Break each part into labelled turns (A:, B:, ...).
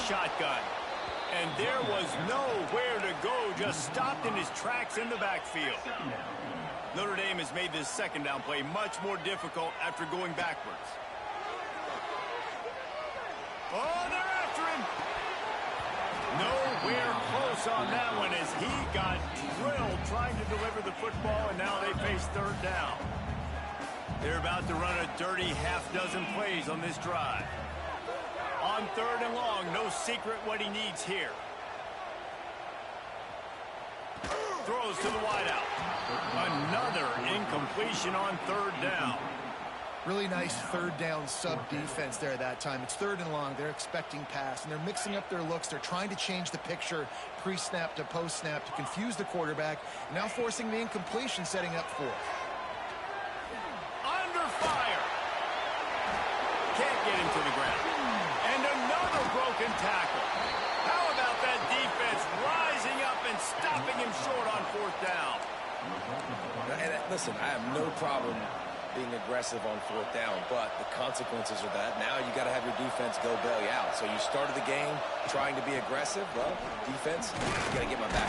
A: shotgun. And there was nowhere to go, just stopped in his tracks in the backfield. Notre Dame has made this second down play much more difficult after going backwards. Oh, they're after him. Nowhere close on that one as he got drilled trying to deliver the football, and now they face third down. They're about to run a dirty half-dozen plays on this drive. On third and long, no secret what he needs here. Throws to the wideout. Another incompletion on third down.
B: Really nice third down sub-defense there that time. It's third and long. They're expecting pass, and they're mixing up their looks. They're trying to change the picture pre-snap to post-snap to confuse the quarterback, now forcing the incompletion, setting up fourth.
A: Under fire. Can't get him to the ground. And another broken tackle. How about that defense rising up and stopping him short on fourth down?
C: And listen, I have no problem being aggressive on fourth down, but the consequences of that, now you got to have your defense go bail you out. So you started the game trying to be aggressive. Well, defense, you got to get my back.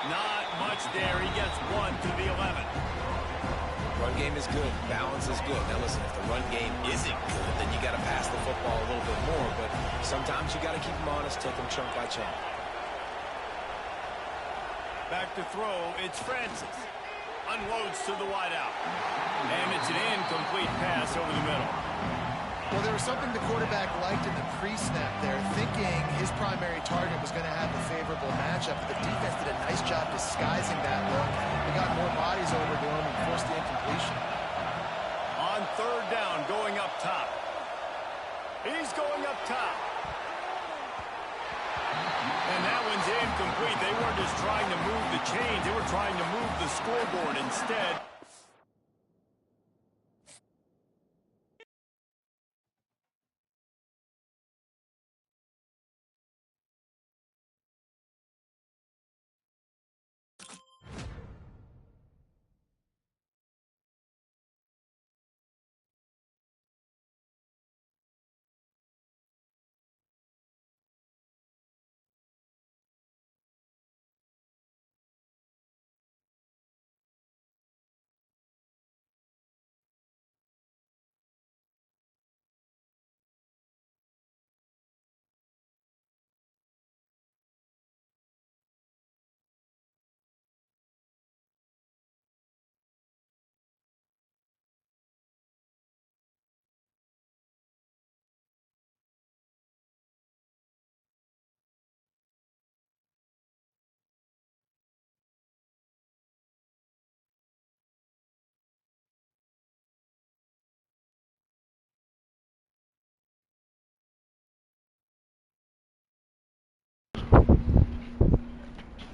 A: Not much there. He gets one to the 11.
C: Run game is good. Balance is good. Now listen, if the run game isn't good, then you got to pass the football a little bit more. But sometimes you got to keep them honest, take them chunk by chunk.
A: Back to throw, it's Francis. Unloads to the wideout. And it's an incomplete pass over the middle.
B: Well, there was something the quarterback liked in the pre-snap there, thinking his primary target was going to have a favorable matchup. But the defense did a nice job disguising that look. They got more bodies over to him and forced the incompletion.
A: On third down, going up top. He's going up top. And that one's incomplete. They weren't just trying to move the chains. They were trying to move the scoreboard instead.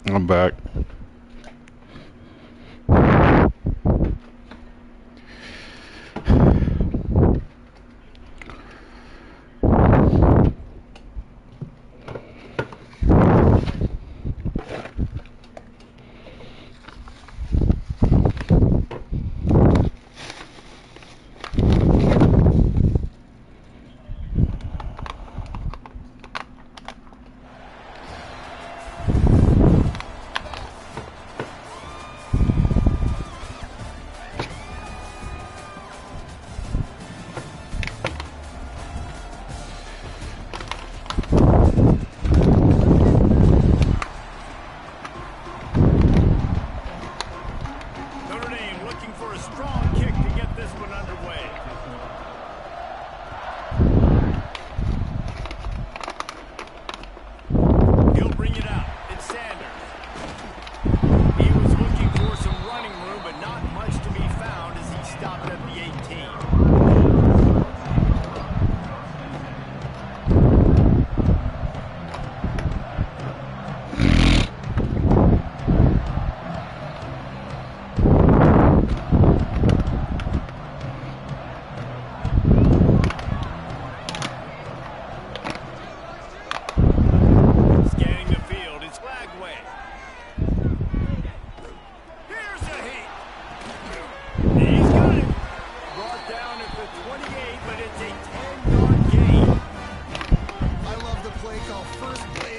D: I'm back.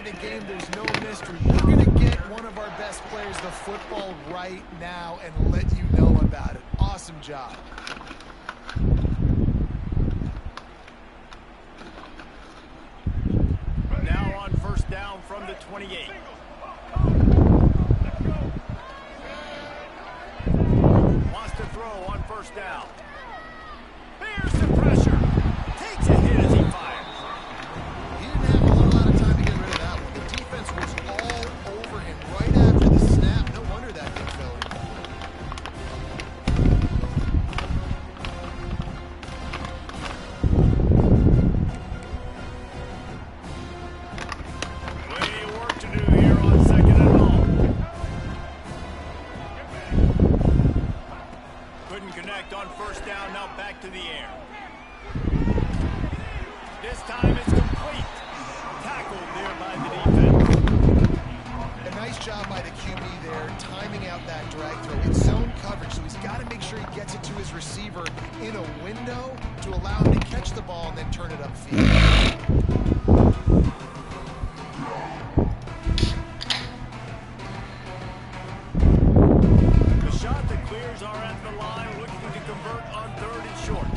B: the game, there's no mystery. We're going to get one of our best players the football right now and let you know about it. Awesome job.
A: Now on first down from the 28. Wants to throw on first down. Here's the pressure. Takes a hit as he fires.
B: He didn't have a whole lot of time to get rid of that one. The defense was all over him right after the snap. No wonder that didn't fill him.
A: Plenty of work to do here on second and long. Couldn't connect on first down. Now back to the air. This time it's complete. Tackled there by the defense.
B: A nice job by the QB there, timing out that drag throw. It's zone coverage, so he's got to make sure he gets it to his receiver in a window to allow him to catch the ball and then turn it upfield.
A: The shot that clears are at the line, looking to convert on third and short.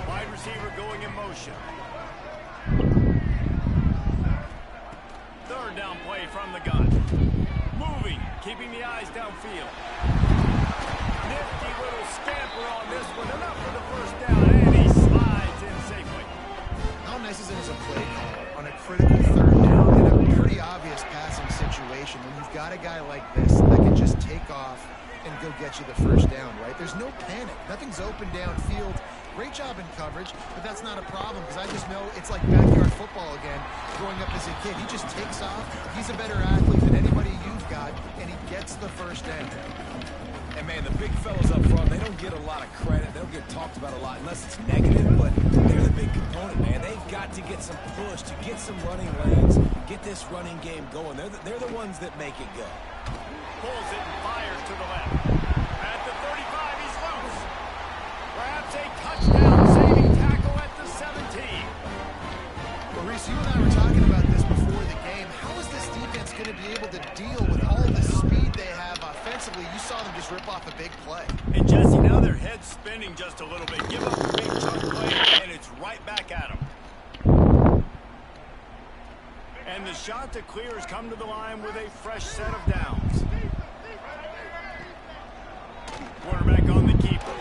A: Wide receiver going in motion. Third down play from the gun. Moving, keeping the eyes downfield. Nifty little scamper on this one. Enough for the first down, and he slides in safely.
B: How nice is it as a play caller on a critical third down in a pretty obvious passing situation when you've got a guy like this that can just take off and go get you the first down, right? There's no panic. Nothing's open downfield. Great job in coverage, but that's not a problem because I just know it's like backyard football again growing up as a kid. He just takes off. He's a better athlete than anybody you've got, and he gets the first down.
C: And, man, the big fellas up front, they don't get a lot of credit. They don't get talked about a lot unless it's negative, but they're the big component, man. They've got to get some push, to get some running lanes, get this running game going. They're the ones that make it go.
A: Pulls it and fires to the left. At the 35, he's loose. Perhaps a touchdown-saving tackle at the 17.
B: Well, Reese, you and I were talking about this before the game. How is this defense going to be able to deal with all the speed they have offensively? You saw them just rip off a big play.
A: And Jesse, now their head's spinning just a little bit. Give up a big chunk play, and it's right back at them. And the shot to clear has come to the line with a fresh set of downs. Quarterback on the keeper.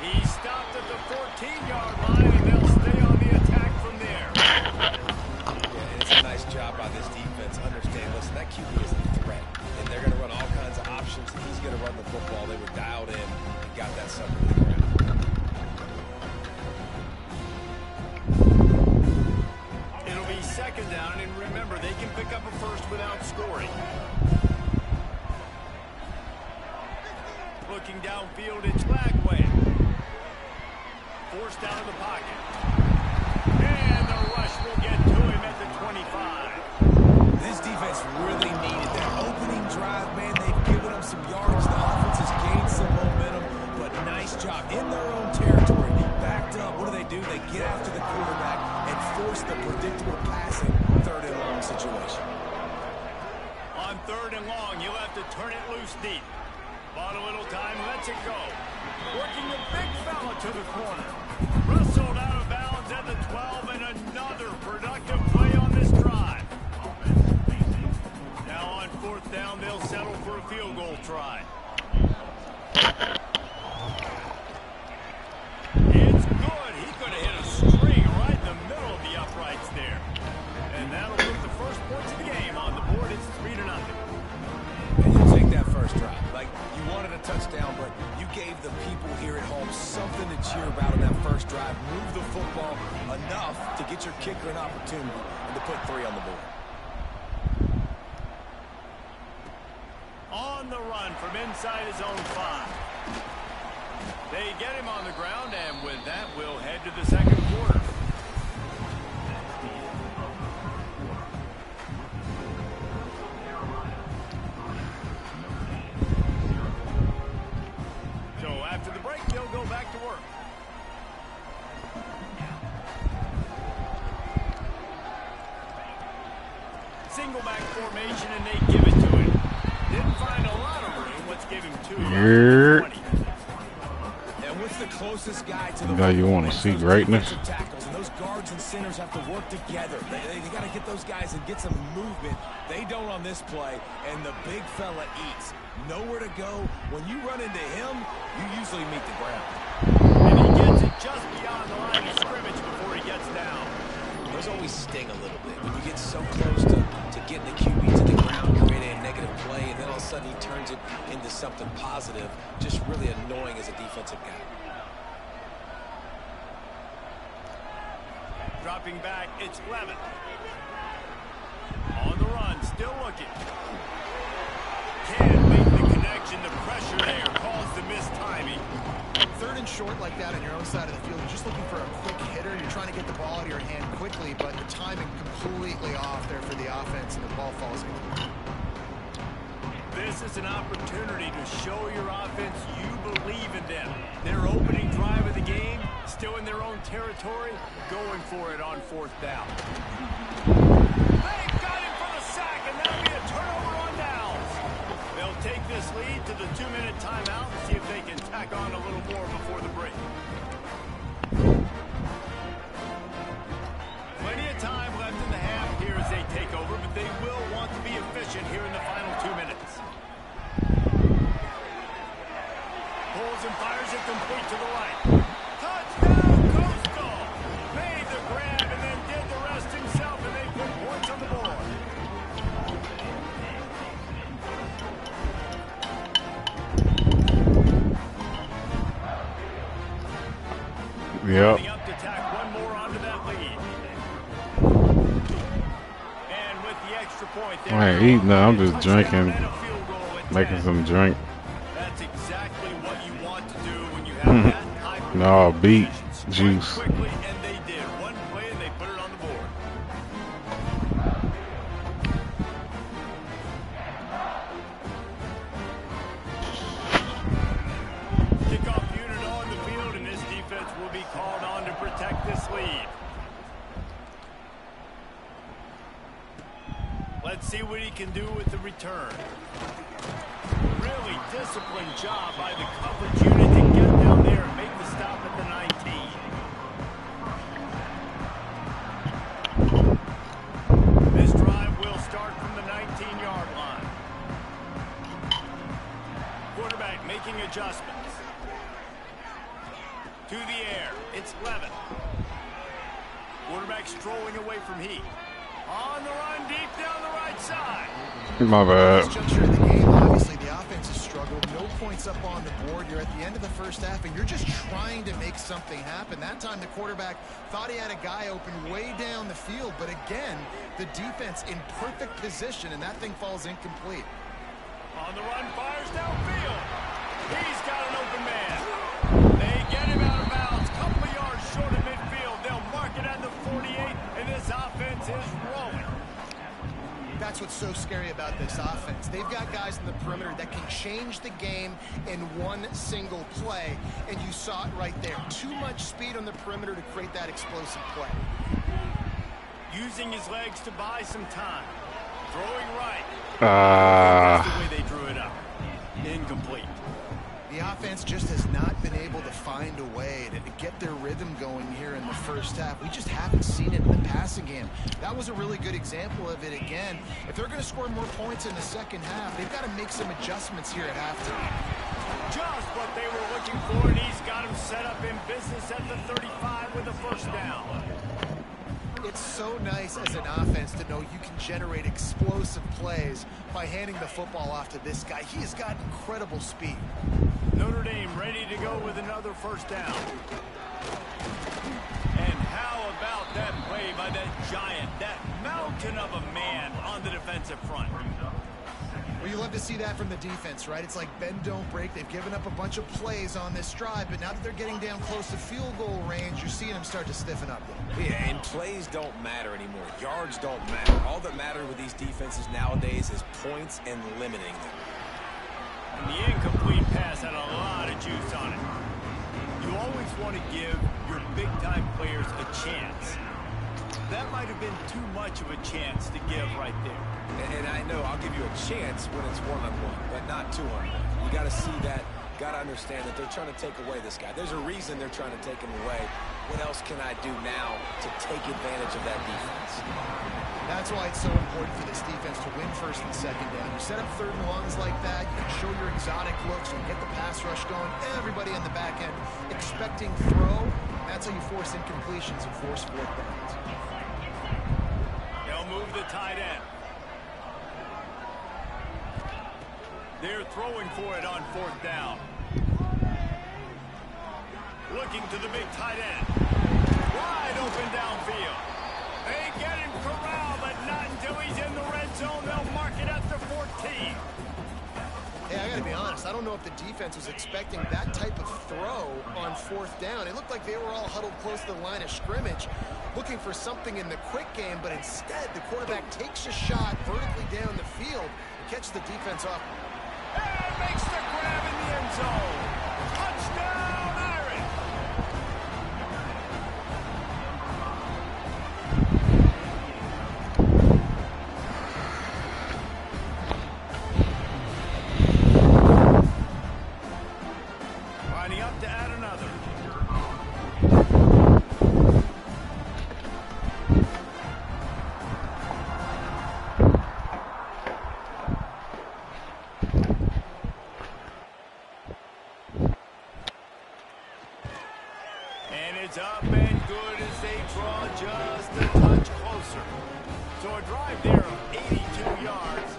A: He stopped at the 14-yard line, and they'll stay on the attack from there.
C: Yeah, it's a nice job by this defense. Understand, listen, that QB is a threat, and they're going to run all kinds of options. He's going to run the football. They were dialed in and got that sucker to the ground.
A: It'll be second down, and remember, they can pick up a first without scoring. Looking downfield, it's Bagway. Forced out of the pocket. And the rush will get to him at the 25.
C: This defense really needed that opening drive, man. They've given them some yards. The offense has gained some momentum, but nice job in their own territory. Backed up. What do? They get after the quarterback and force the predictable passing third and long situation.
A: On third and long, he'll have to turn it loose deep. Bought a little time, lets it go. Working the big fella to the corner. Wrestled out of bounds at the 12, and another productive play on this drive. Now on fourth down, they'll settle for a field goal try. It's good. He could have hit a string right in the middle of the uprights there. And that'll put the first points of the game on the board. It's 3-0.
C: And you take that first drive. Like, you wanted a touchdown, but you gave the people here at home something to cheer about on that first drive. Move the football enough to get your kicker an opportunity and to put 3 on the board.
A: On the run from inside his own 5. They get him on the ground, and with that, we'll head to the second quarter. So after the break, they'll go back to work. Single back formation, and they give it to him. Didn't find a lot of room. Let's give him 2.
D: Yeah.
C: And what's the closest guy to the
D: Now you want to see greatness?
C: tackles, and those guards and centers have to work together. They got to get those guys and get some movement. They don't on this play, and the big fella eats. Nowhere to go. When you run into him, you usually meet the ground.
A: And he gets it just beyond the line of scrimmage before he gets down.
C: Those always sting a little bit. When you get so close to getting the QB to the ground, creating a negative play, and then all of a sudden he turns it into something positive. Just really annoying as a defensive guy.
A: Dropping back, it's Levin. On the run, still looking. Can't make the connection. The pressure there caused the missed timing.
B: 3rd and short like that on your own side of the field, you're just looking for a quick hitter. You're trying to get the ball out of your hand quickly, but the timing completely off there for the offense, and the ball falls incomplete.
A: This is an opportunity to show your offense you believe in them. Their opening drive of the game, still in their own territory, going for it on 4th down. They've got him for the sack, and that'll be a turnover on downs. They'll take this lead to the 2-minute timeout and see if they can tack on a little more before the break. Plenty of time left in the half here as they take over, but they will want to be efficient here in the final 2 minutes. Pulls and fires it complete to the right. Touchdown, Coastal! Made the grab and then did the rest himself, and they put points on the board.
D: Yep.
A: Up to tack one more onto that lead. And with the extra point there,
D: I ain't eating now. I'm just drinking,
A: and a field goal at
D: making
A: 10.
D: some drink.
A: That's exactly what you want to do when you have that high
D: No, beet
A: positions.
D: juice.
A: Quickly, and they did. One play, and they put it on the board. Kickoff unit on the field, and this defense will be called on to protect this lead. Let's see what he can do with the return. Really disciplined job by the coverage unit to get down there and make the stop at the 19. This drive will start from the 19-yard line. Quarterback making adjustments. To the air, it's Levin. Quarterback strolling away from Heath. On the run, deep down the right side.
D: My bad.
B: This juncture of the game, obviously the offense has struggled. No points up on the board. You're at the end of the first half, and you're just trying to make something happen. That time the quarterback thought he had a guy open way down the field, but again, the defense in perfect position, and that thing falls incomplete.
A: On the run, fires downfield. He's got an open man. They get him out of bounds. Couple of yards short of midfield. They'll mark it at the 48, and this offense is rolling.
B: That's what's so scary about this offense. They've got guys in the perimeter that can change the game in one single play, and you saw it right there. Too much speed on the perimeter to create that explosive play.
A: Using his legs to buy some time. Throwing right.
D: Ah.
A: That's the way they drew it up. Incomplete.
B: The offense just has not been able to find a way to get their rhythm going here in the first half. We just haven't seen it in the passing game. That was a really good example of it again. If they're going to score more points in the second half, they've got to make some adjustments here at halftime.
A: Just what they were looking for, and he's got him set up in business at the 35 with a first down.
B: It's so nice as an offense to know you can generate explosive plays by handing the football off to this guy. He has got incredible speed.
A: Notre Dame ready to go with another first down. And how about that play by that giant, that mountain of a man on the defensive front?
B: Well, you love to see that from the defense, right? It's like bend, don't break. They've given up a bunch of plays on this drive, but now that they're getting down close to field goal range, you're seeing them start to stiffen up.
C: Yeah, and plays don't matter anymore. Yards don't matter. All that matters with these defenses nowadays is points and limiting them.
A: And the incomplete pass had a lot of juice on it. You always want to give your big-time players a chance. That might might have been too much of a chance to give right there.
C: And I know I'll give you a chance when it's one-on-one, but not two-on-one. You got to see that, got to understand that they're trying to take away this guy. There's a reason they're trying to take him away. What else can I do now to take advantage of that defense?
B: That's why it's so important for this defense to win first and second down. You set up third and longs like that, you can show your exotic looks, you can get the pass rush going, everybody on the back end expecting throw. That's how you force incompletions and force fourth downs.
A: They'll move the tight end. They're throwing for it on fourth down. Looking to the big tight end. Wide open downfield. They get him corralled, but not until he's in the red zone. They'll mark it at the 14.
B: Hey, I gotta be honest, I don't know if the defense was expecting that type of throw on fourth down. It looked like they were all huddled close to the line of scrimmage, looking for something in the quick game, but instead the quarterback takes a shot vertically down the field and catches the defense off.
A: And makes the grab in the end zone. Touchdown, Iron. Lining up to add another. And it's up and good as they draw just a touch closer. So a drive there of 82 yards,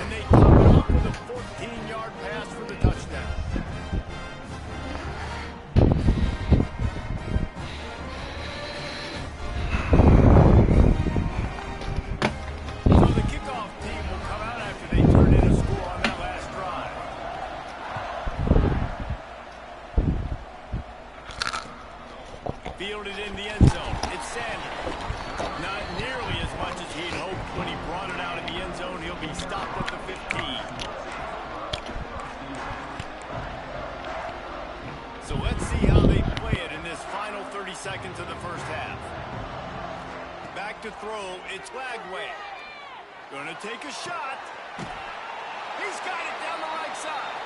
A: and they top it up with a 14-yard pass for the touchdown. So the kickoff team will come out after they turn in a score on that last drive. Fielded in the end zone. It's Sanders. Not nearly as much as he'd hoped when he brought it out in the end zone. He'll be stopped at the 15. So let's see how they play it in this final 30 seconds of the first half. Back to throw. It's Lagway. Gonna take a shot. He's got it down the right side.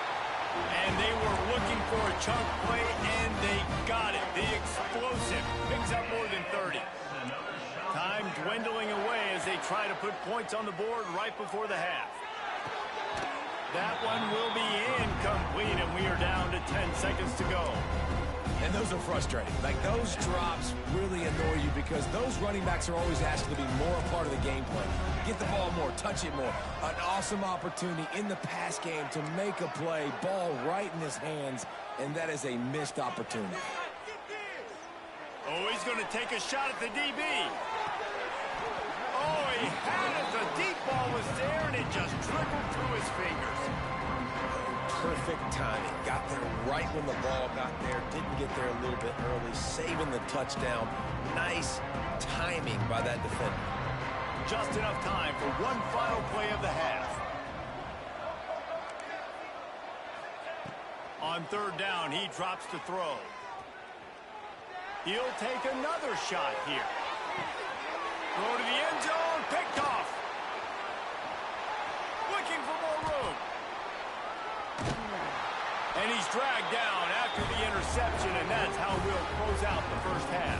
A: And they were looking for a chunk play, and they got it. The explosive picks up more than 30. Time dwindling away as they try to put points on the board right before the half. That one will be incomplete, and we are down to 10 seconds to go.
C: And those are frustrating. Like, those drops really annoy you because those running backs are always asked to be more a part of the game plan. Get the ball more, touch it more. An awesome opportunity in the pass game to make a play, ball right in his hands, and that is a missed opportunity.
A: Oh, he's going to take a shot at the DB. Oh, he had it. The deep ball was there, and it just trickled through his fingers.
C: Perfect timing. Got there right when the ball got there. Didn't get there a little bit early. Saving the touchdown. Nice timing by that defender.
A: Just enough time for one final play of the half. On third down, he drops to throw. He'll take another shot here. Throw to the end zone. Picked off. Looking for more room. And he's dragged down after the interception, and that's how we'll close out the first half.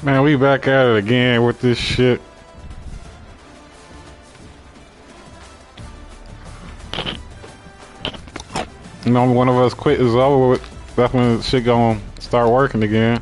D: Man, we back at it again with this shit. You know, one of us quit is over with. That's when shit gonna start working again.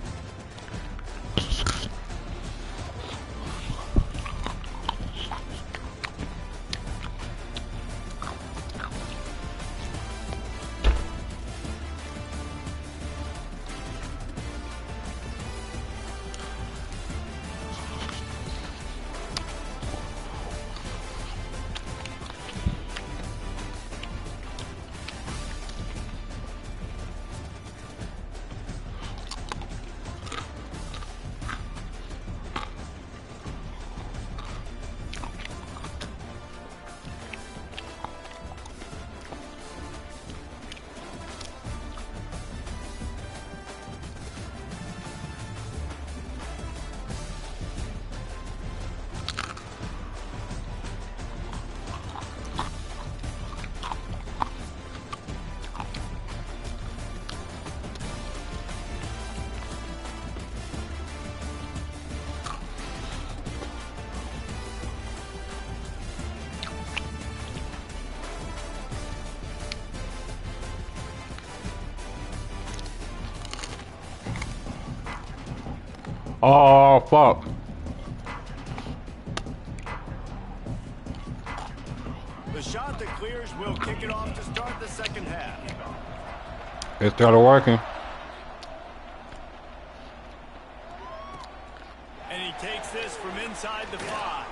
D: Oh, fuck.
A: The shot that clears will kick it off to start the second half.
D: It started working.
A: And he takes this from inside the 5.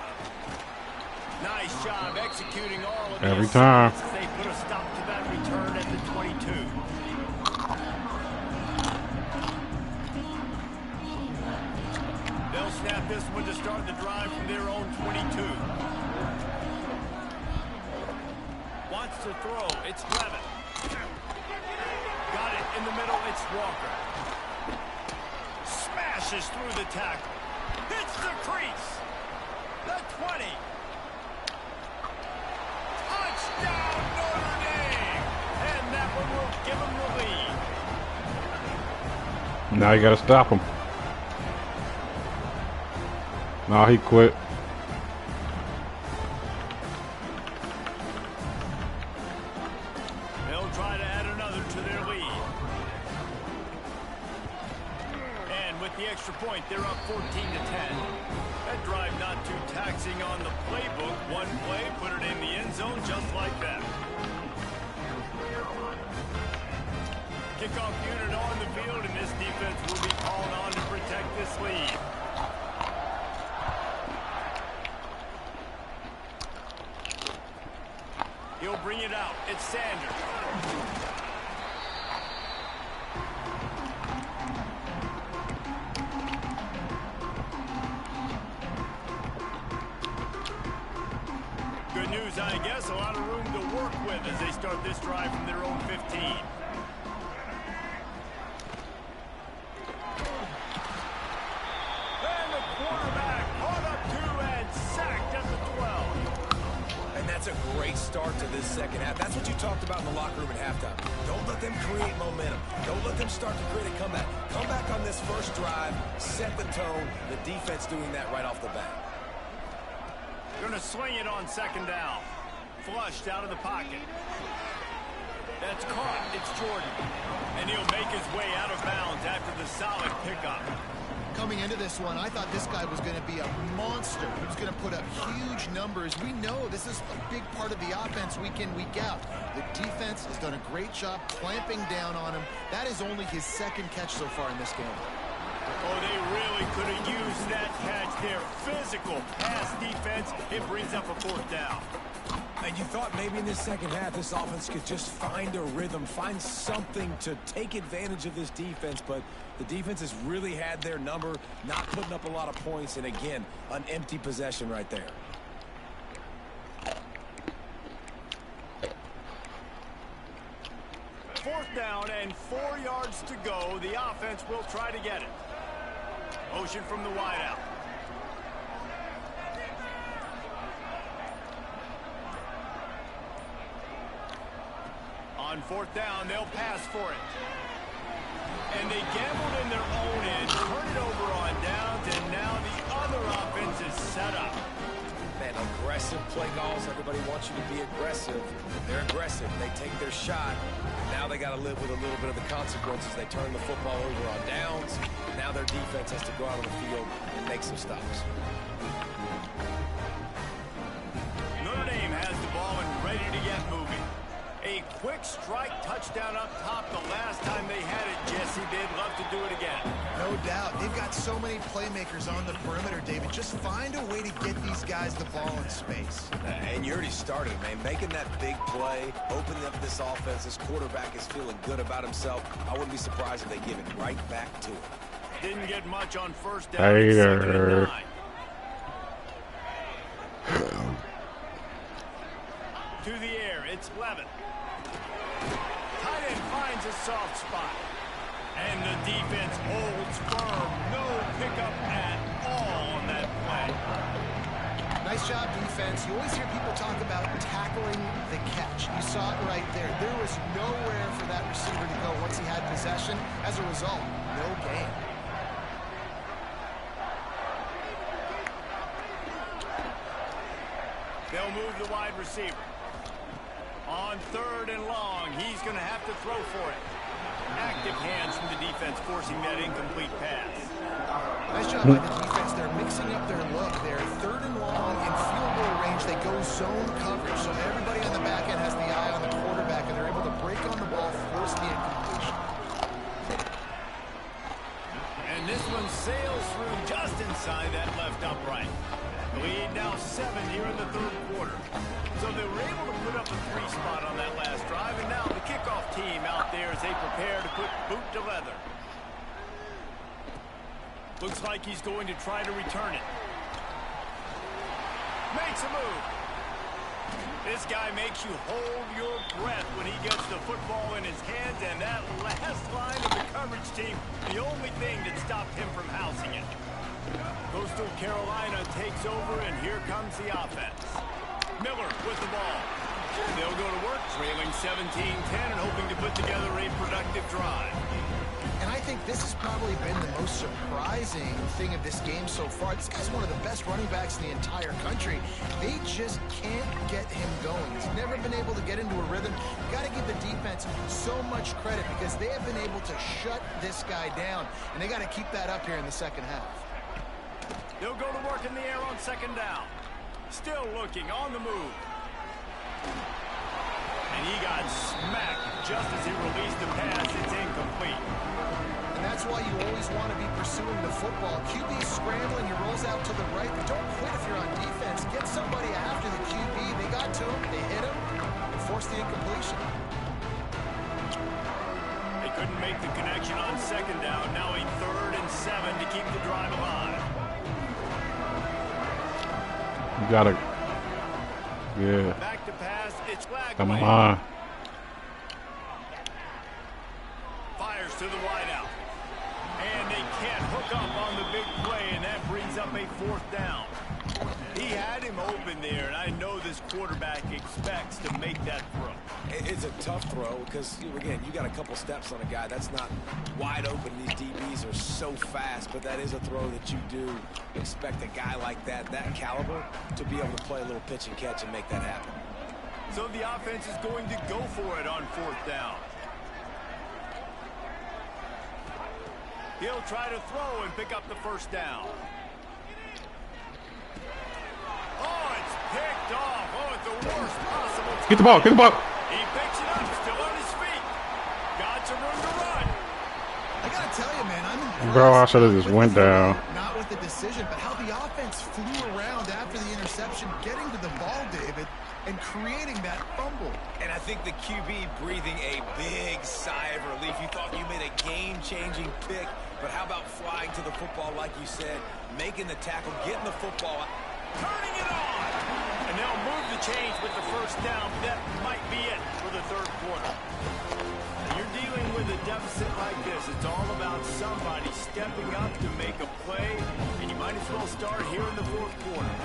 A: Nice job executing all of the
D: Every time.
A: assignments as they put a stop to that return at the 22. They'll snap this one to start the drive from their own 22. Wants to throw. It's Levin. Got it in the middle. It's Walker. Smashes through the tackle. Hits the crease. The 20. Touchdown, Notre Dame. And that one will give them the lead.
D: Now you gotta stop him. No, he quit.
A: They'll try to add another to their lead. And with the extra point, they're up 14-10. That drive not too taxing on the playbook. One play, put it in the end zone just like that. Kickoff unit on the field, and this defense will be called on to protect this lead. He'll bring it out. It's Sanders. Good news, I guess. A lot of room to work with as they start this drive from their own 15. And the quarterback caught up to and sacked at the 12.
C: And that's a great start to this second half. That's what you talked about in the locker room at halftime. Don't let them create momentum. Don't let them start to create a comeback. Come back on this first drive, set the tone. The defense doing that right off the bat.
A: Going to swing it on second down. Flushed out of the pocket. That's caught. It's Jordan. And he'll make his way out of bounds after the solid pickup.
B: Coming into this one, I thought this guy was going to be a monster. He was going to put up huge numbers. We know this is a big part of the offense week in, week out. The defense has done a great job clamping down on him. That is only his second catch so far in this game.
A: Oh, they really could have used that catch there. Physical pass defense. It brings up a fourth down.
C: And you thought maybe in this second half this offense could just find a rhythm, find something to take advantage of this defense, but the defense has really had their number, not putting up a lot of points, and again, an empty possession right there.
A: Fourth down and 4 yards to go. The offense will try to get it. Motion from the wideout. On fourth down, they'll pass for it. And they gambled in their own end, turn it over on downs, and now the other offense is set up.
C: Man, aggressive play calls. Everybody wants you to be aggressive. They're aggressive. They take their shot. Now they got to live with a little bit of the consequences. They turn the football over on downs. Now their defense has to go out on the field and make some stops.
A: Notre Dame has the ball and ready to get moving. A quick strike touchdown up top the last time they had it, Jesse. They'd love to do it again.
B: No doubt. They've got so many playmakers on the perimeter, David. Just find a way to get these guys the ball in space.
C: And you already started, man. Making that big play, opening up this offense. This quarterback is feeling good about himself. I wouldn't be surprised if they give it right back to him.
A: Didn't get much on first down. Hater. To the air, it's Levin. Tight end finds a soft spot. And the defense holds firm. No pickup at all on that play.
B: Nice job, defense. You always hear people talk about tackling the catch. You saw it right there. There was nowhere for that receiver to go once he had possession. As a result, no gain.
A: They'll move the wide receiver. On 3rd and long, he's going to have to throw for it. Active hands from the defense forcing that incomplete pass.
B: Nice job by the defense. They're mixing up their look. They're 3rd and long in field goal range. They go zone coverage. So everybody on the back end has the eye on the quarterback, and they're able to break on the ball, force the incompletion.
A: And this one sails through just inside that left upright. The lead now 7 here in the 3rd quarter. So they were able to put up a 3 spot on that last drive, and now the kickoff team out there as they prepare to put boot to leather. Looks like he's going to try to return it. Makes a move. This guy makes you hold your breath when he gets the football in his hands, and that last line of the coverage team, the only thing that stopped him from housing it. Coastal Carolina takes over, and here comes the offense. Miller with the ball. They'll go to work, trailing 17-10 and hoping to put together a productive drive.
B: And I think this has probably been the most surprising thing of this game so far. This guy's one of the best running backs in the entire country. They just can't get him going. He's never been able to get into a rhythm. You got to give the defense so much credit because they have been able to shut this guy down, and they got to keep that up here in the second half.
A: They'll go to work in the air on 2nd down. Still looking on the move. And he got smacked just as he released the pass. It's incomplete.
B: And that's why you always want to be pursuing the football. QB's scrambling, he rolls out to the right, but don't quit if you're on defense. Get somebody after the QB. They got to him, they hit him, and forced the incompletion.
A: They couldn't make the connection on 2nd down. Now a 3rd and 7 to keep the drive alive.
D: You gotta, yeah.
A: Back to pass, it's flag.
D: Come on.
A: Fires to the wideout. And they can't hook up on the big play, and that brings up a 4th down. He had him open there, and I know this quarterback expects to make that throw.
C: It's a tough throw because, again, you got a couple steps on a guy. That's not wide open. These DBs are so fast, but that is a throw that you do expect a guy like that caliber, to be able to play a little pitch and catch and make that happen.
A: So the offense is going to go for it on 4th down. He'll try to throw and pick up the 1st down. Oh, it's picked off. Oh, it's the worst possible time.
D: Get the ball, get the ball.
A: He picks it up, still on his feet. Got some room to run.
B: I got to tell you, man, I'm impressed.
D: Bro, I should have just went down.
B: Not with the decision, but how the offense flew around after the interception, getting to the ball, David, and creating that fumble.
C: And I think the QB breathing a big sigh of relief. You thought you made a game-changing pick, but how about flying to the football like you said, making the tackle, getting the football,
A: turning it on. And they'll move the chains with the 1st down. That might be it for the 3rd quarter. When you're dealing with a deficit like this, it's all about somebody stepping up to make a play, and you might as well start here in the 4th quarter.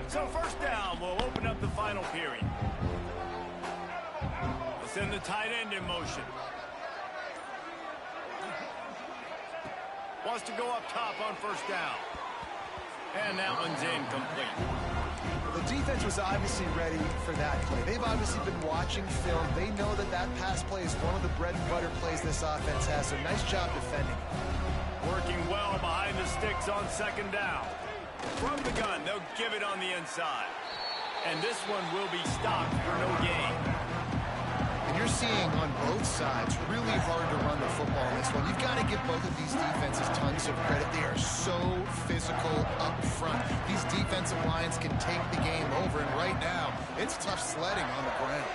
A: So 1st down will open up the 5. final period. Let's send the tight end in motion. Wants to go up top on first down. And that one's incomplete.
B: The defense was obviously ready for that play. They've obviously been watching film. They know that that pass play is one of the bread and butter plays this offense has, so nice job defending.
A: Working well behind the sticks on second down. From the gun, they'll give it on the inside. And this one will be stopped for no gain.
B: And you're seeing on both sides really hard to run the football in this one. You've got to give both of these defenses tons of credit. They are so physical up front. These defensive lines can take the game over, and right now, it's tough sledding on the ground.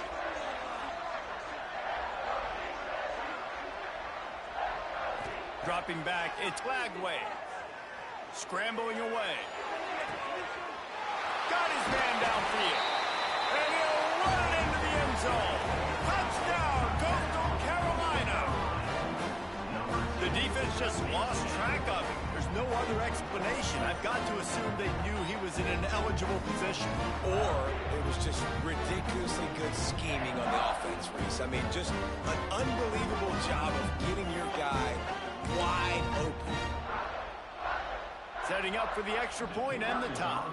A: Dropping back, it's Lagway. Scrambling away. Got his man downfield. And he'll run into the end zone. Touchdown, Coastal Carolina. The defense just lost track of him. There's no other explanation. I've got to assume they knew he was in an eligible position.
C: Or it was just ridiculously good scheming on the offense, Reese. I mean, just an unbelievable job of getting your guy wide open.
A: Setting up for the extra point and the tie.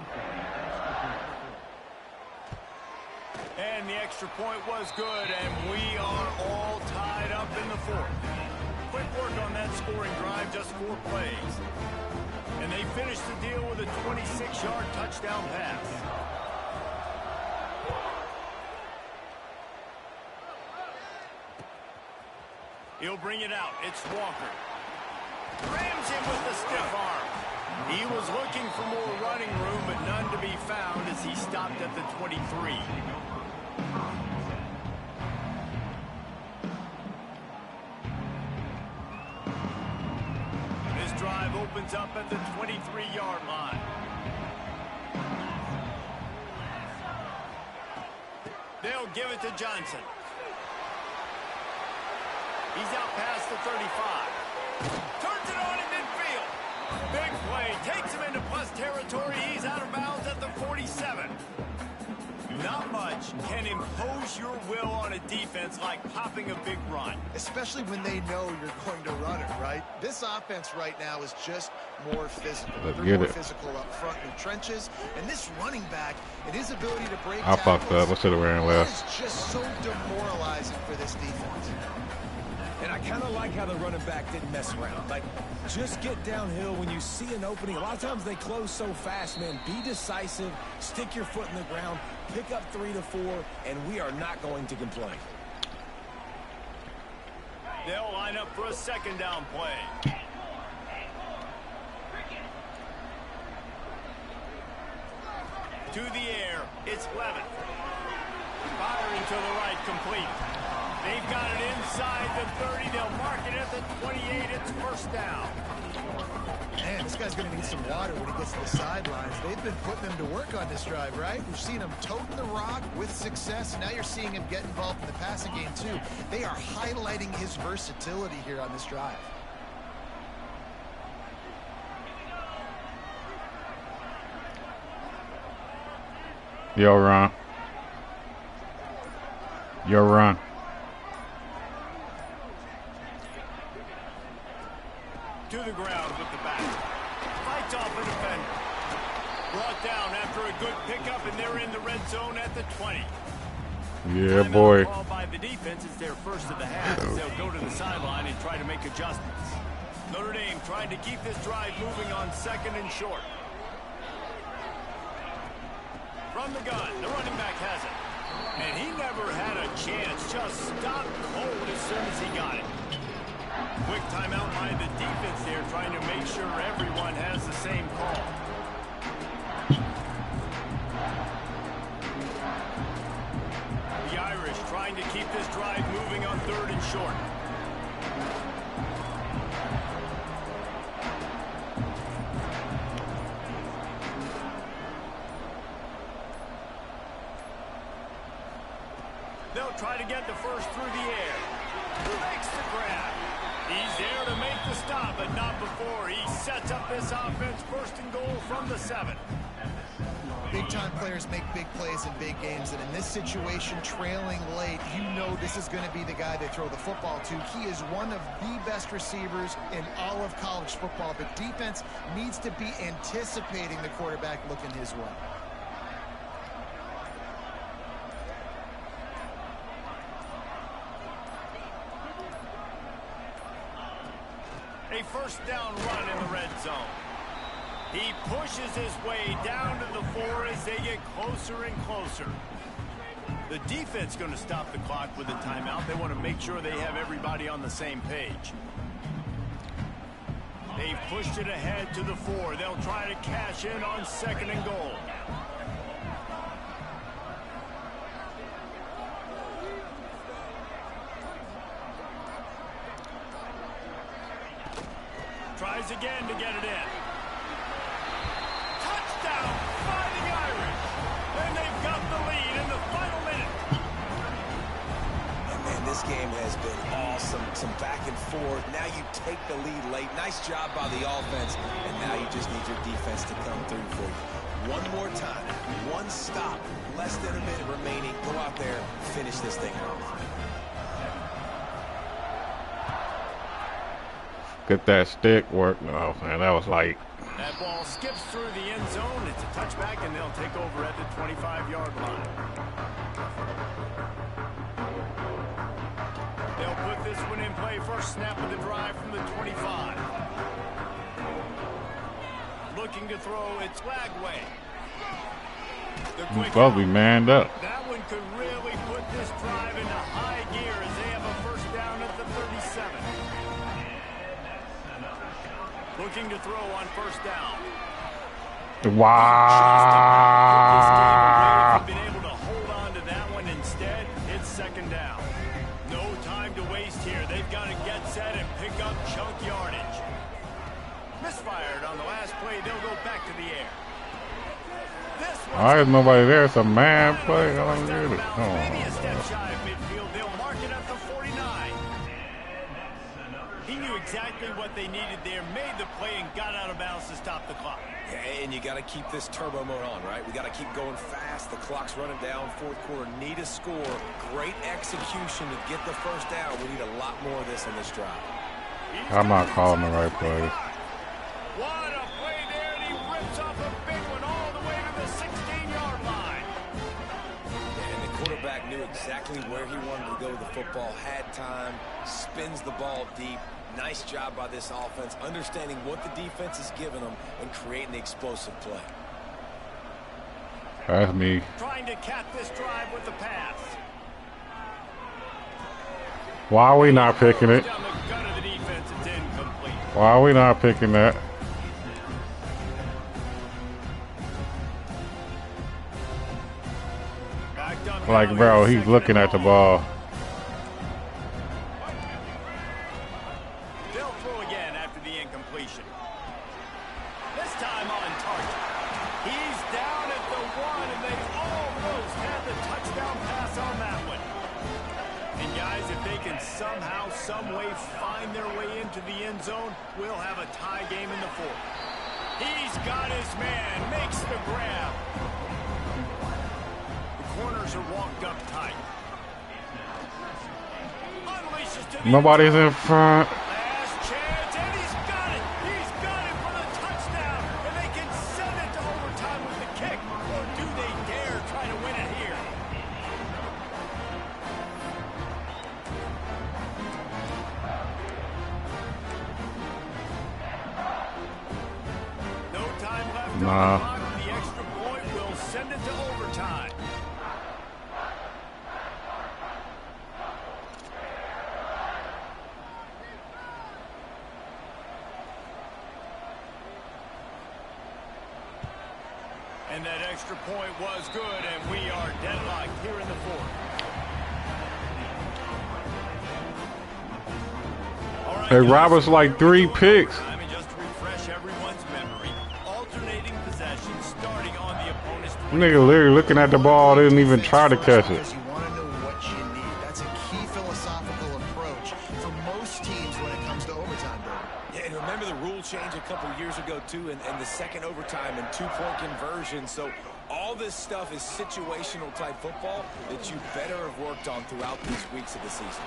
A: And the extra point was good, and we are all tied up in the fourth. Quick work on that scoring drive, just 4 plays. And they finished the deal with a 26-yard touchdown pass. He'll bring it out. It's Walker. Rams him with the stiff arm. He was looking for more running room, but none to be found as he stopped at the 23. This drive opens up at the 23-yard line. They'll give it to Johnson. He's out past the 35. Turns it on in midfield. Big play. Takes him into plus territory. He's out of bounds at the 47. Not much can impose your will on a defense like popping a big run.
B: Especially when they know you're going to run it, right? This offense right now is just more physical. They're more physical up front in the trenches. And this running back and his ability to break tackles.
D: I fucked up. I should have ran left.
B: It's just so demoralizing for this defense.
C: And I kind of like how the running back didn't mess around. Like, just get downhill when you see an opening. A lot of times they close so fast, man. Be decisive, stick your foot in the ground, pick up 3 to 4, and we are not going to complain.
A: They'll line up for a second down play. To the air, it's Levin. Firing to the right, complete. They've got it inside the 30. They'll mark it at the 28. It's first down.
B: Man, this guy's going to need some water when he gets to the sidelines. They've been putting him to work on this drive, right? We've seen him toting the rock with success, and now you're seeing him get involved in the passing game, too. They are highlighting his versatility here on this drive.
D: Yo, Ron. Yo, Ron.
A: To the ground with the back. Fights off a defender. Brought down after a good pickup, and they're in the red zone at the 20.
D: Yeah, boy.
A: Called by the defense. It's their first of the half. They'll go to the sideline and try to make adjustments. Notre Dame trying to keep this drive moving on second and short. From the gun, the running back has it. And he never had a chance. Just stopped cold as soon as he got it. Quick timeout by the defense there, trying to make sure everyone has the same call. The Irish trying to keep this drive moving on third and short. They'll try to get the first through the air. Makes the grab. He's there to make the stop, but not before. He sets up this offense first and goal from the 7.
B: Big-time players make big plays in big games, and in this situation, trailing late, you know this is going to be the guy they throw the football to. He is one of the best receivers in all of college football. The defense needs to be anticipating the quarterback looking his way.
A: A first down run in the red zone. He pushes his way down to the 4 as they get closer and closer. The defense going to stop the clock with a timeout. They want to make sure they have everybody on the same page. They've pushed it ahead to the 4. They'll try to cash in on 2nd and goal. Tries again to get it in. Touchdown by the Irish. And they've got the lead in the final minute.
C: And man, this game has been awesome. Some back and forth. Now you take the lead late. Nice job by the offense. And now you just need your defense to come through for you. One more time. One stop. Less than a minute remaining. Go out there, finish this thing off.
D: Get that stick work. No, man, that was like.
A: That ball skips through the end zone. It's a touchback, and they'll take over at the 25-yard line. They'll put this one in play. First snap of the drive from the 25. Looking to throw, it's Lagway.
D: He's supposed to be manned up.
A: That one could really put this drive into high gear as they have a first down at the 37. Looking to throw on first down.
D: Wow.
A: Been able to hold on to that one instead. It's 2nd down. No time to waste here. They've got to get set and pick up chunk yardage. Misfired on the last play. They'll go back to the air.
D: Why is nobody there? It's a man play. I don't get it.
A: Maybe a step shy of midfield. They'll mark it at the 49. He knew exactly what they needed there, made the play, and got out of bounds to stop the clock.
C: Yeah, and you got to keep this turbo mode on, right? We got to keep going fast. The clock's running down. 4th quarter, need a score. Great execution to get the first down. We need a lot more of this on this drive.
D: I'm not calling the right play.
A: What a play there, and he rips off a big one all the way to the 16-yard line.
C: And the quarterback knew exactly where he wanted to go with the football, had time, spins the ball deep. Nice job by this offense, understanding what the defense is giving them and creating the explosive play.
D: That's me.
A: Trying to cap this drive with the pass.
D: Why are we not picking it?
A: Down the gut of the defense, it's incomplete.
D: Why are we not picking that? Like, bro, he's looking at the ball.
A: They'll throw again after the incompletion. This time on target. He's down at the 1, and they almost had the touchdown pass on that one. And guys, if they can somehow, some way find their way into the end zone, we'll have a tie game in the 4th. He's got his man, makes the grab. Corners are walked up tight.
D: Nobody's in front.
A: Last chance, and he's got it. He's got it for the touchdown. And they can send it to overtime with the kick. Or do they dare try to win it here? No time left on the clock. The extra point will send it to overtime. And that extra point was good, and we are deadlocked here in the 4th.
D: Hey, Roberts like 3 picks.
A: I mean, just to refresh everyone's memory, alternating possession starting on the opponent's.
D: Nigga literally looking at the ball, didn't even try to catch it.
B: You want to know what you need. That's a key philosophical approach for most teams when it comes to overtime.
C: Yeah, and remember the rule change a couple years ago, too, and the second overtime and 2-point conversion. So All this stuff is situational type football that you better have worked on throughout these weeks of the season.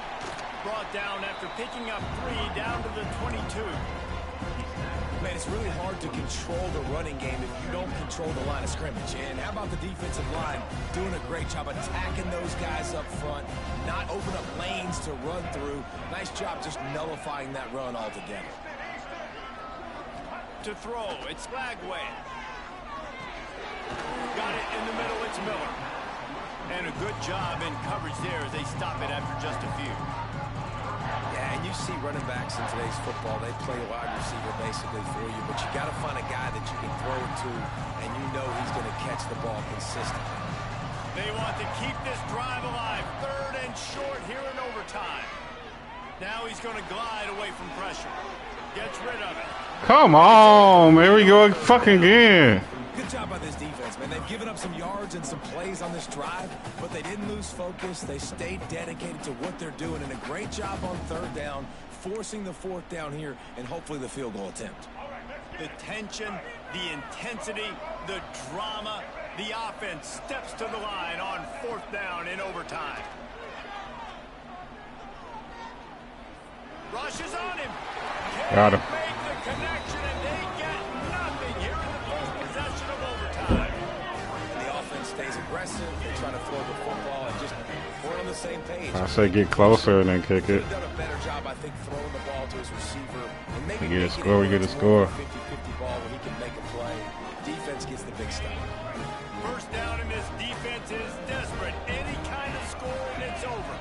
A: Brought down after picking up 3 down to the 22.
C: Man, it's really hard to control the running game if you don't control the line of scrimmage. And how about the defensive line doing a great job attacking those guys up front, not open up lanes to run through. Nice job just nullifying that run altogether.
A: To throw, it's Lagway. Got it in the middle, it's Miller. And a good job in coverage there as they stop it after just a few.
C: Yeah, and you see running backs in today's football, they play a wide receiver basically for you, but you got to find a guy that you can throw it to, and you know he's going to catch the ball consistently.
A: They want to keep this drive alive. 3rd and short here in overtime. Now he's going to glide away from pressure. Gets rid of it.
D: Come on, there we go fucking again.
C: Good job by this defense, man. They've given up some yards and some plays on this drive, but they didn't lose focus. They stayed dedicated to what they're doing, and a great job on 3rd down, forcing the 4th down here, and hopefully the field goal attempt.
A: The tension, the intensity, the drama, the offense steps to the line on 4th down in overtime. Rushes on him.
D: Got him.
A: Make the connection, and they get nothing here in the first possession of overtime.
C: And the offense stays aggressive. They try to throw the football and just we're on the same page.
D: I say get closer and then kick it.
C: He's done a better job, I think, throwing the ball to his receiver. And maybe
D: We get a score, we get a score.
C: 50-50 ball where he can make a play. Defense gets the big stop.
A: First down, and this defense is desperate. Any kind of score, and it's over.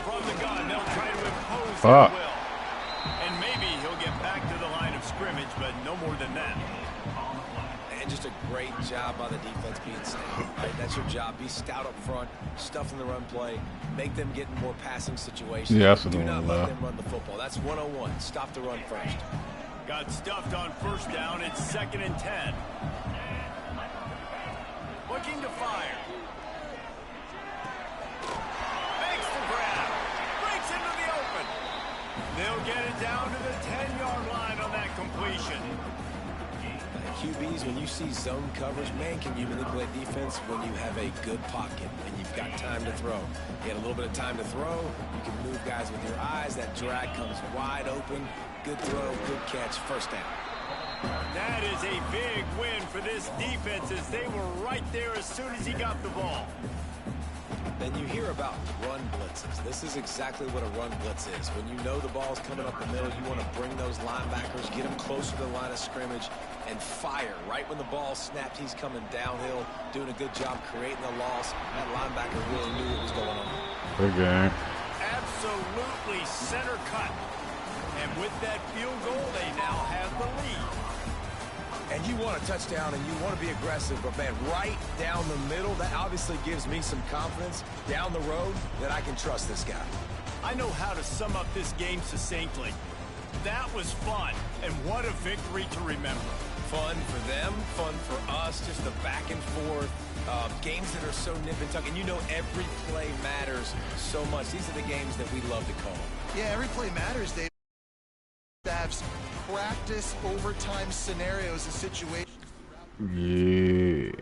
A: From the gun, they'll try to impose their will. And maybe he'll get back to the line of scrimmage, but no more than that.
C: And just a great job by the defense being stout. Right? That's your job. Be stout up front, stuff in the run play, make them get in more passing situations.
D: Yeah, that's
C: Do not let them run the football. That's 101. Stop the run first.
A: Got stuffed on 1st down. It's 2nd and 10. Looking to fire. Makes the grab. Breaks into the open. They'll get it down to the 10-yard line on that completion.
C: QBs, when you see zone coverage, man, can you manipulate defense when you have a good pocket and you've got time to throw. You get a little bit of time to throw. You can move guys with your eyes. That drag comes wide open. Good throw, good catch, 1st down.
A: That is a big win for this defense as they were right there as soon as he got the ball.
C: Then you hear about run blitzes. This is exactly what a run blitz is. When you know the ball's coming up the middle, you want to bring those linebackers, get them closer to the line of scrimmage, and fire. Right when the ball snapped, he's coming downhill, doing a good job creating the loss. That linebacker really knew what was going on.
D: Good game.
A: Absolutely center cut. And with that field goal, they now have the lead.
C: And you want a touchdown and you want to be aggressive, but man, right down the middle, that obviously gives me some confidence down the road that I can trust this guy.
A: I know how to sum up this game succinctly. That was fun, and what a victory to remember.
C: Fun for them, fun for us, just the back and forth, games that are so nip and tuck, and you know every play matters so much. These are the games that we love to call.
B: Yeah, every play matters, Dave. Staffs practice overtime scenarios and situations.
D: Yeah.
B: You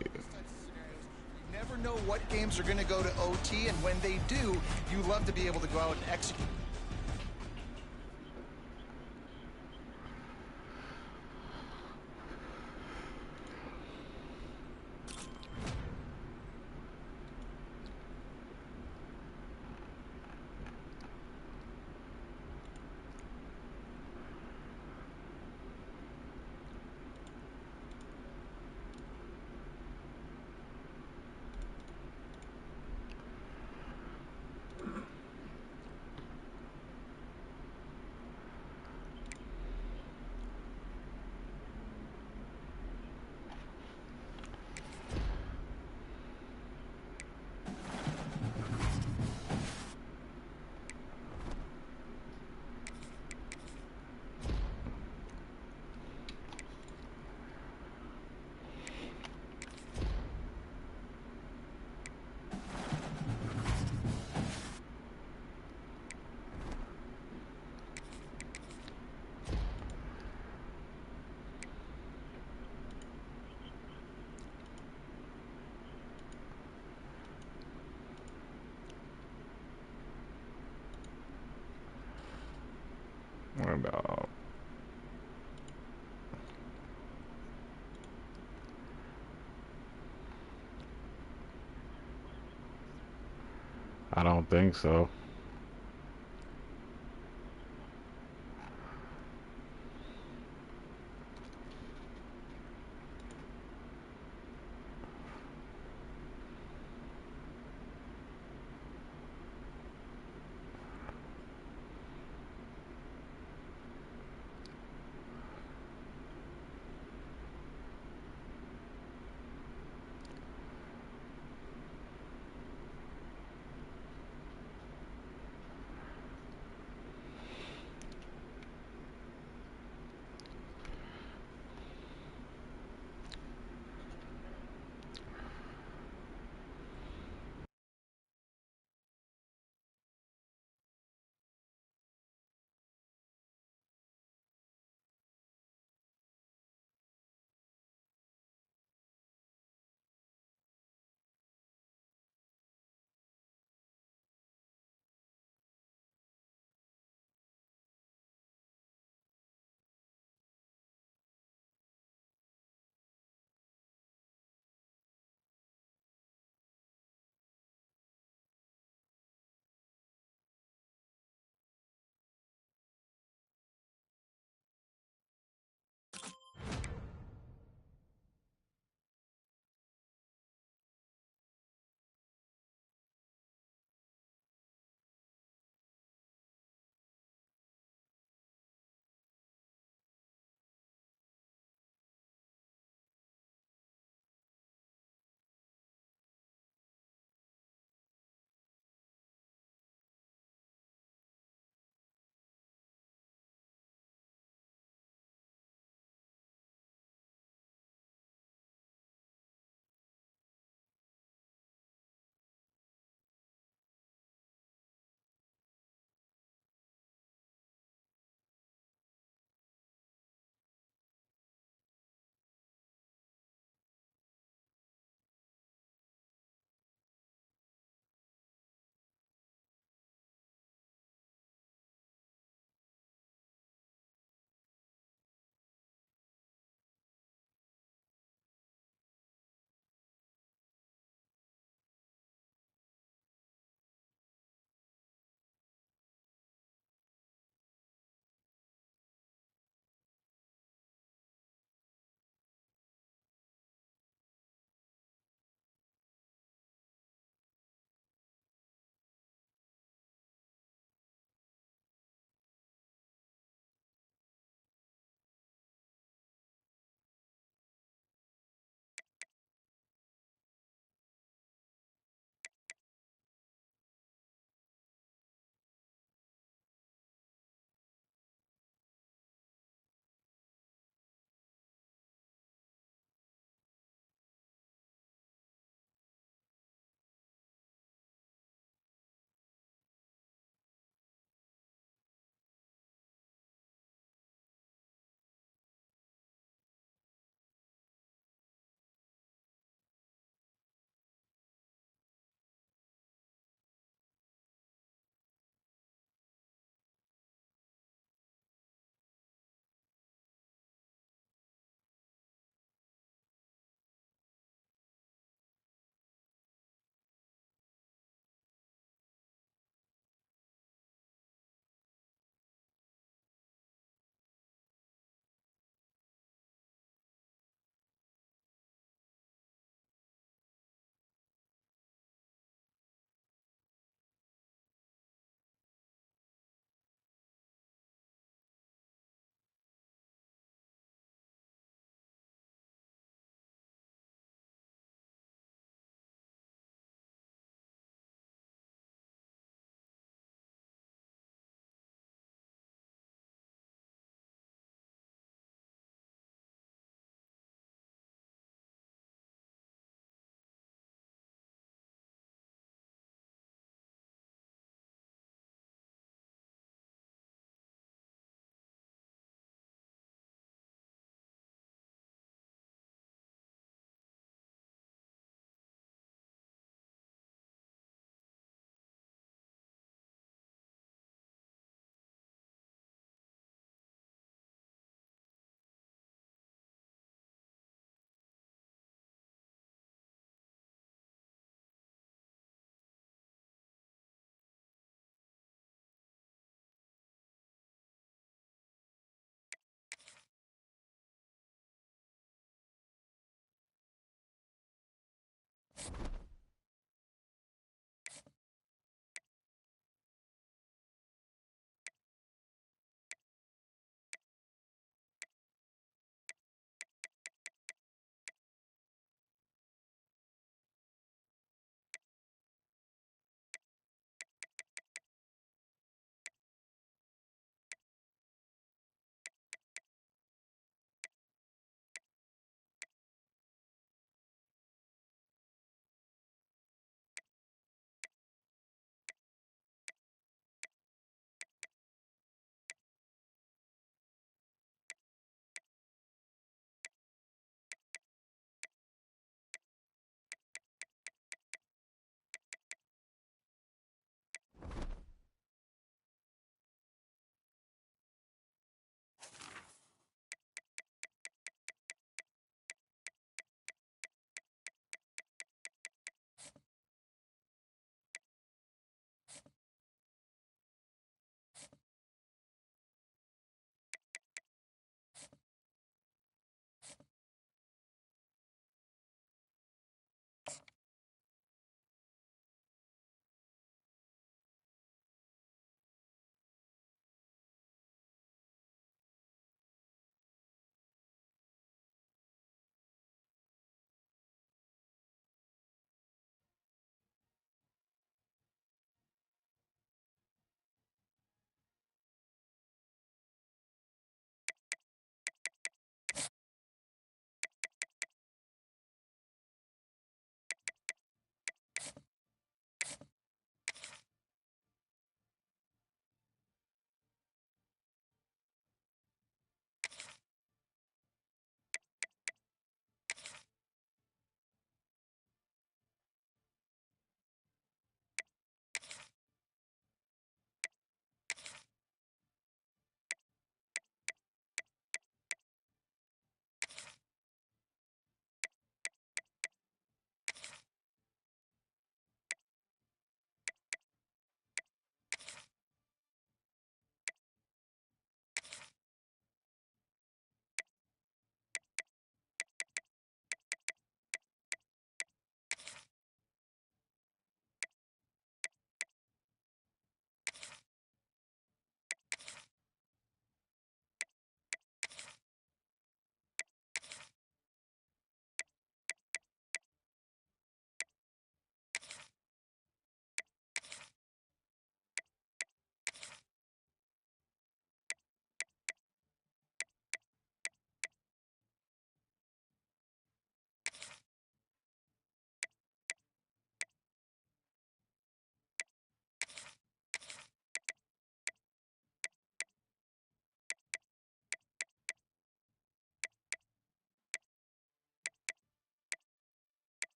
B: never know what games are going to go to OT, and when they do, you love to be able to go out and execute.
D: And, I don't think so.